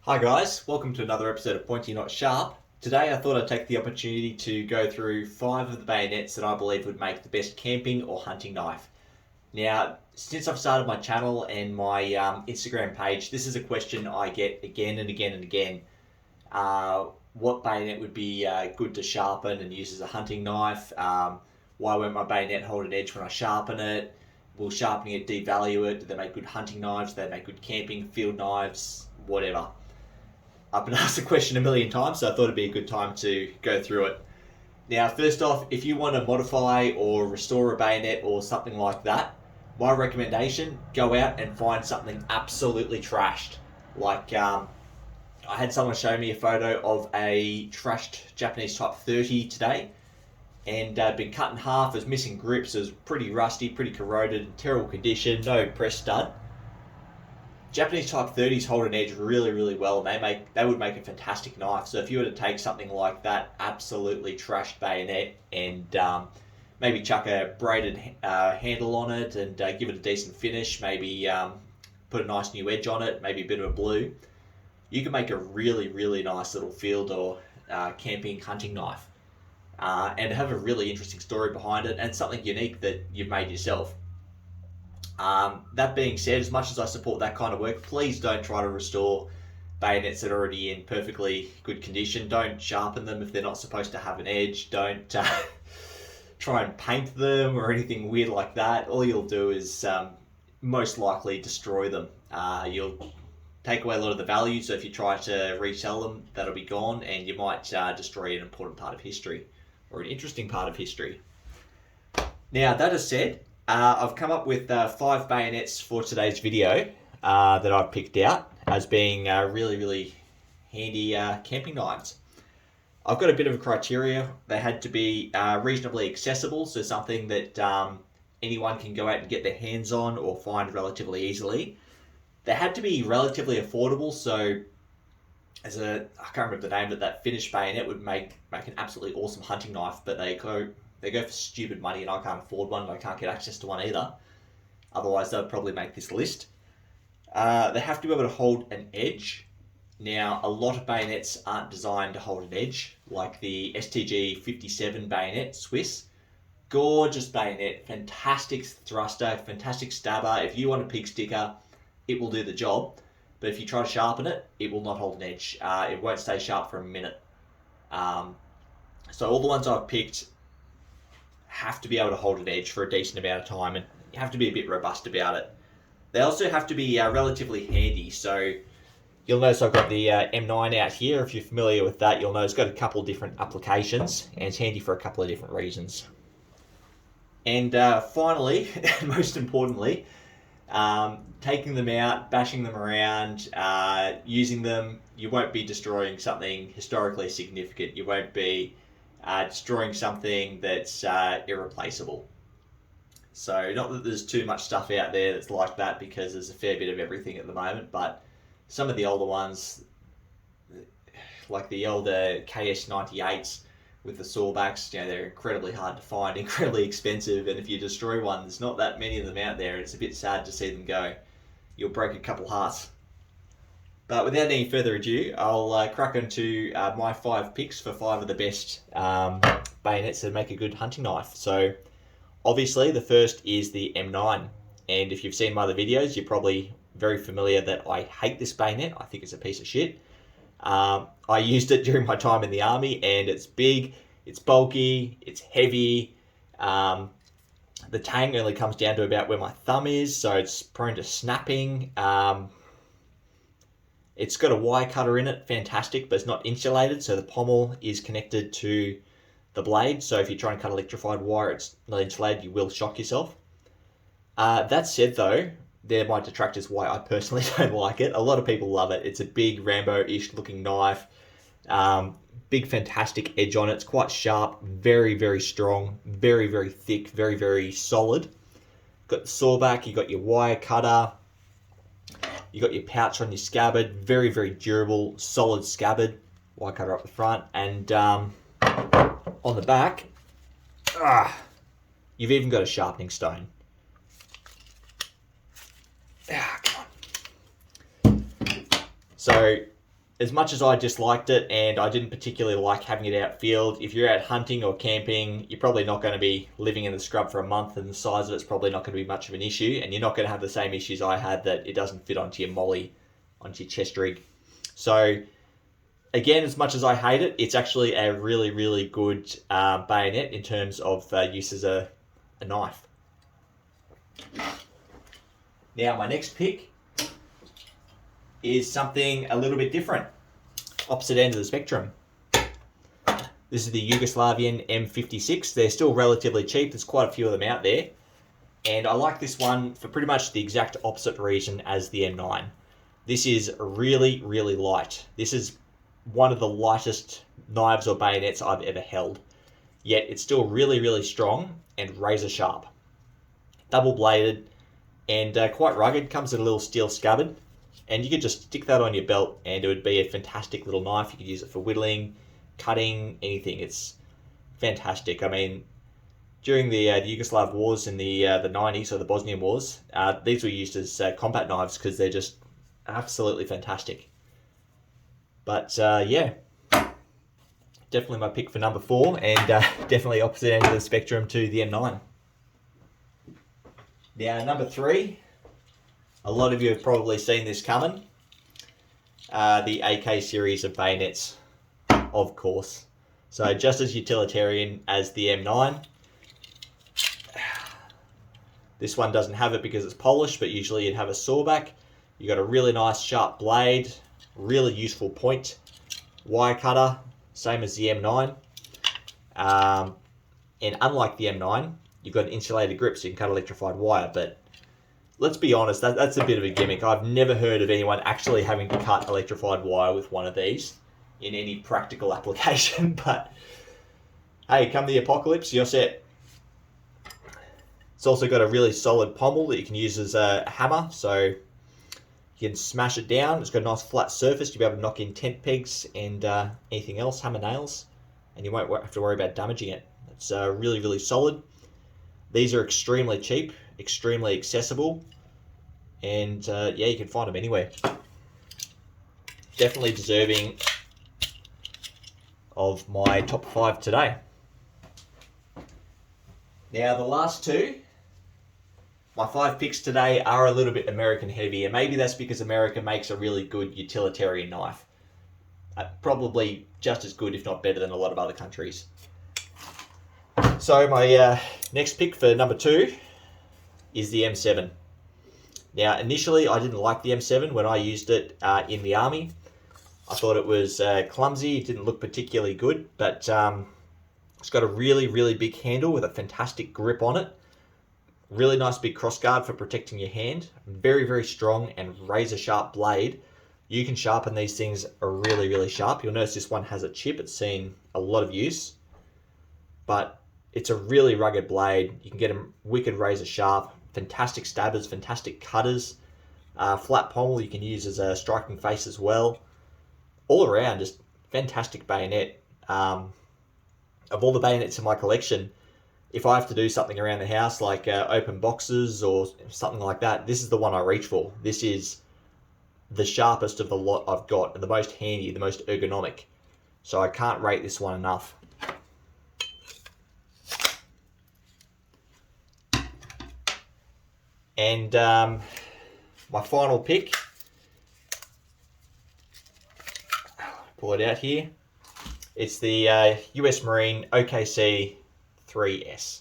Hi guys, welcome to another episode of Pointy Not Sharp. Today I thought I'd take the opportunity to go through 5 of the bayonets that I believe would make the best camping or hunting knife. Now, since I've started my channel and my Instagram page, this is a question I get again and again and again. What bayonet would be good to sharpen and use as a hunting knife? Why won't my bayonet hold an edge when I sharpen it? Will sharpening it devalue it? Do they make good hunting knives? Do they make good camping, field knives? Whatever. I've been asked the question a million times, so I thought it'd be a good time to go through it. Now, first off, if you want to modify or restore a bayonet or something like that, my recommendation, go out and find something absolutely trashed. Like, I had someone show me a photo of a trashed Japanese Type 30 today, and been cut in half, it was missing grips, it was pretty rusty, pretty corroded, in terrible condition, no press stud. Japanese Type 30s hold an edge really well, and they would make a fantastic knife. So if you were to take something like that absolutely trashed bayonet and maybe chuck a braided handle on it and give it a decent finish, maybe put a nice new edge on it, maybe a bit of a blue, you can make a really nice little field or camping hunting knife and have a really interesting story behind it and something unique that you've made yourself. That being said, as much as I support that kind of work, please don't try to restore bayonets that are already in perfectly good condition. Don't sharpen them if they're not supposed to have an edge. Don't try and paint them or anything weird like that. All you'll do is most likely destroy them. You'll take away a lot of the value, so if you try to resell them, that'll be gone, and you might destroy an important part of history, or an interesting part of history. Now, that is said, I've come up with 5 bayonets for today's video that I've picked out as being really handy camping knives. I've got a bit of a criteria. They had to be reasonably accessible, so something that anyone can go out and get their hands on or find relatively easily. They had to be relatively affordable, so I can't remember the name, but that finished bayonet would make an absolutely awesome hunting knife, but they go for stupid money, and I can't afford one, and I can't get access to one either. Otherwise, they'll probably make this list. They have to be able to hold an edge. Now, a lot of bayonets aren't designed to hold an edge, like the STG 57 bayonet, Swiss. Gorgeous bayonet, fantastic thruster, fantastic stabber. If you want a pig sticker, it will do the job. But if you try to sharpen it, it will not hold an edge. It won't stay sharp for a minute. So all the ones I've picked have to be able to hold an edge for a decent amount of time, and you have to be a bit robust about it. They also have to be relatively handy, so you'll notice I've got the M9 out here. If you're familiar with that, you'll know it's got a couple of different applications, and it's handy for a couple of different reasons. And finally, and most importantly, taking them out, bashing them around, using them, you won't be destroying something historically significant. You won't be destroying something that's irreplaceable. So not that there's too much stuff out there that's like that, because there's a fair bit of everything at the moment, but some of the older ones, like the older KS98s with the sawbacks, they're incredibly hard to find, incredibly expensive, and if you destroy one, there's not that many of them out there. It's a bit sad to see them go. You'll break a couple hearts. But without any further ado, I'll crack into my 5 picks for 5 of the best bayonets that make a good hunting knife. So obviously the first is the M9, and if you've seen my other videos, you're probably very familiar that I hate this bayonet. I think it's a piece of shit. I used it during my time in the army, and it's big, it's bulky, it's heavy. The tang only comes down to about where my thumb is, so it's prone to snapping. It's got a wire cutter in it, fantastic, but it's not insulated, so the pommel is connected to the blade, so if you try and cut electrified wire, it's not insulated, you will shock yourself. That said though, they're my detractors why I personally don't like it. A lot of people love it. It's a big Rambo-ish looking knife. Big fantastic edge on it. It's quite sharp, very strong, very thick, very solid. Got the sawback, you got your wire cutter, you got your pouch on your scabbard, very durable, solid scabbard, wire cutter up the front, and on the back, you've even got a sharpening stone. Come on. So as much as I disliked it and I didn't particularly like having it outfield, if you're out hunting or camping, you're probably not going to be living in the scrub for a month, and the size of it's probably not going to be much of an issue, and you're not going to have the same issues I had, that it doesn't fit onto your molly, onto your chest rig. So again, as much as I hate it, it's actually a really, really good bayonet in terms of use as a knife. Now, my next pick is something a little bit different. Opposite end of the spectrum. This is the Yugoslavian M56. They're still relatively cheap. There's quite a few of them out there. And I like this one for pretty much the exact opposite reason as the M9. This is really, really light. This is one of the lightest knives or bayonets I've ever held. Yet it's still really, really strong and razor sharp. Double bladed and quite rugged. Comes in a little steel scabbard. And you could just stick that on your belt and it would be a fantastic little knife. You could use it for whittling, cutting, anything. It's fantastic. I mean, during the Yugoslav wars in the 90s, or the Bosnian wars, these were used as combat knives because they're just absolutely fantastic. But yeah, definitely my pick for number 4, and definitely opposite end of the spectrum to the M9. Now, number 3, a lot of you have probably seen this coming. The AK series of bayonets, of course. So just as utilitarian as the M9. This one doesn't have it because it's polished, but usually you'd have a sawback. You got a really nice sharp blade, really useful point, wire cutter, same as the M9. And unlike the M9, you've got an insulated grip so you can cut electrified wire, but let's be honest, that's a bit of a gimmick. I've never heard of anyone actually having to cut electrified wire with one of these in any practical application, but hey, come the apocalypse, you're set. It's also got a really solid pommel that you can use as a hammer, so you can smash it down. It's got a nice flat surface. You'll be able to knock in tent pegs and anything else, hammer nails, and you won't have to worry about damaging it. It's really, really solid. These are extremely cheap, extremely accessible, and yeah, you can find them anywhere. Definitely deserving of my top 5 today. Now, the last 2, my 5 picks today are a little bit American heavy, and maybe that's because America makes a really good utilitarian knife. Probably just as good, if not better, than a lot of other countries. So my next pick for number 2 is the M7. Now, initially, I didn't like the M7 when I used it in the army. I thought it was clumsy. It didn't look particularly good, but it's got a really, really big handle with a fantastic grip on it. Really nice big crossguard for protecting your hand. Very, very strong and razor sharp blade. You can sharpen these things really, really sharp. You'll notice this one has a chip. It's seen a lot of use, but it's a really rugged blade. You can get them wicked razor sharp. Fantastic stabbers, fantastic cutters. Flat pommel you can use as a striking face as well. All around, just fantastic bayonet. Of all the bayonets in my collection, if I have to do something around the house, like open boxes or something like that, this is the one I reach for. This is the sharpest of the lot I've got, and the most handy, the most ergonomic. So I can't rate this one enough. And my final pick, pull it out here, it's the US Marine OKC 3S.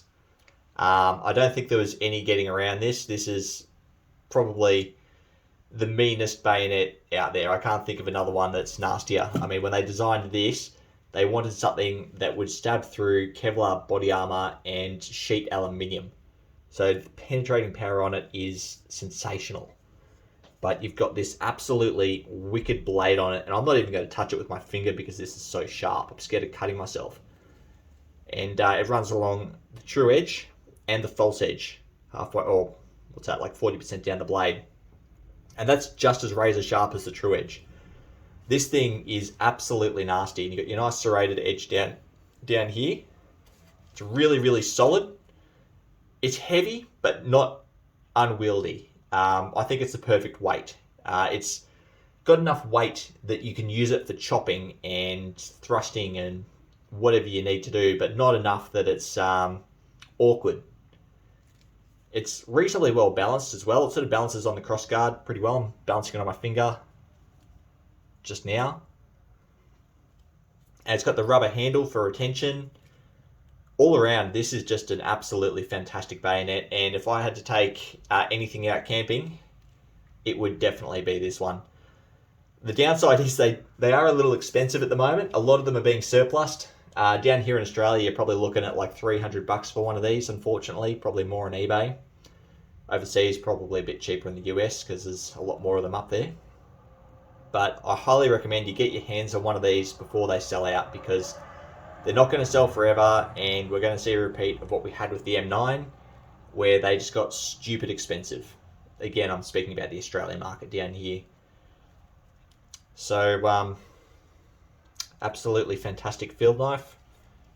I don't think there was any getting around this. This is probably the meanest bayonet out there. I can't think of another one that's nastier. I mean, when they designed this, they wanted something that would stab through Kevlar body armor and sheet aluminium. So the penetrating power on it is sensational. But you've got this absolutely wicked blade on it, and I'm not even going to touch it with my finger because this is so sharp. I'm scared of cutting myself. And it runs along the true edge and the false edge, halfway, or what's that, like 40% down the blade. And that's just as razor sharp as the true edge. This thing is absolutely nasty, and you've got your nice serrated edge down here. It's really, really solid. It's heavy, but not unwieldy. I think it's the perfect weight. It's got enough weight that you can use it for chopping and thrusting and whatever you need to do, but not enough that it's awkward. It's reasonably well balanced as well. It sort of balances on the cross guard pretty well. I'm balancing it on my finger just now. And it's got the rubber handle for retention. All around, this is just an absolutely fantastic bayonet. And if I had to take anything out camping, it would definitely be this one. The downside is they are a little expensive at the moment. A lot of them are being surplused. Down here in Australia, you're probably looking at like $300 for one of these, unfortunately. Probably more on eBay. Overseas, probably a bit cheaper in the US because there's a lot more of them up there. But I highly recommend you get your hands on one of these before they sell out, because they're not going to sell forever, and we're going to see a repeat of what we had with the M9, where they just got stupid expensive. Again, I'm speaking about the Australian market down here. So, absolutely fantastic field knife.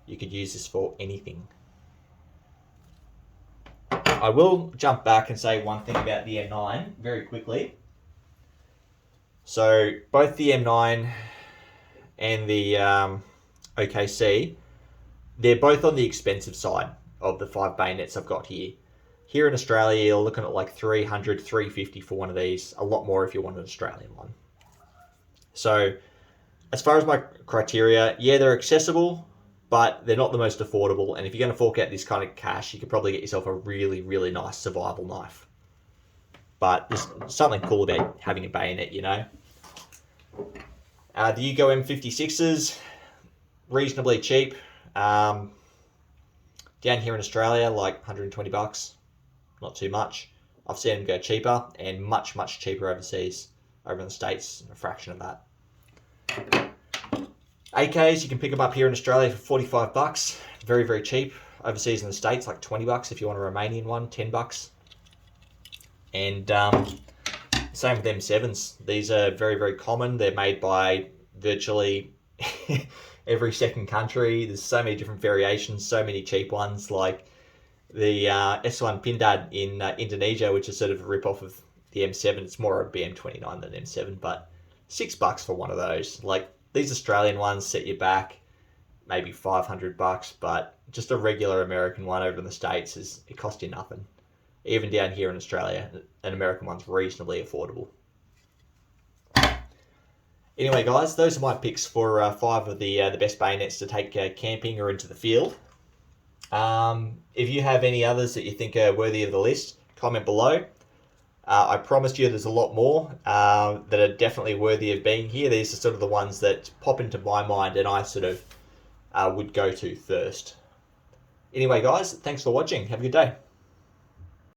You could use this for anything. I will jump back and say one thing about the M9 very quickly. So both the M9 and the OKC, they're both on the expensive side of the 5 bayonets I've got here. Here in Australia, you're looking at like $300, $350 for one of these. A lot more if you want an Australian one. So as far as my criteria, yeah, they're accessible, but they're not the most affordable. And if you're going to fork out this kind of cash, you could probably get yourself a really, really nice survival knife. But there's something cool about having a bayonet, you know. The Ugo M56s, reasonably cheap. Down here in Australia, like $120, not too much. I've seen them go cheaper, and much, much cheaper overseas. Over in the States, a fraction of that. AKs, you can pick them up here in Australia for $45. Very, very cheap. Overseas in the States, like $20 if you want a Romanian one, $10. And same with M7s. These are very, very common. They're made by virtually every second country. There's so many different variations, so many cheap ones, like the S1 Pindad in Indonesia, which is sort of a rip-off of the M7. It's more a BM29 than M7, but $6 for one of those. Like, these Australian ones set you back maybe $500, but just a regular American one over in the States, it costs you nothing. Even down here in Australia, an American one's reasonably affordable. Anyway, guys, those are my picks for 5 of the best bayonets to take camping or into the field. If you have any others that you think are worthy of the list, comment below. I promised you there's a lot more that are definitely worthy of being here. These are sort of the ones that pop into my mind and I sort of would go to first. Anyway, guys, thanks for watching. Have a good day.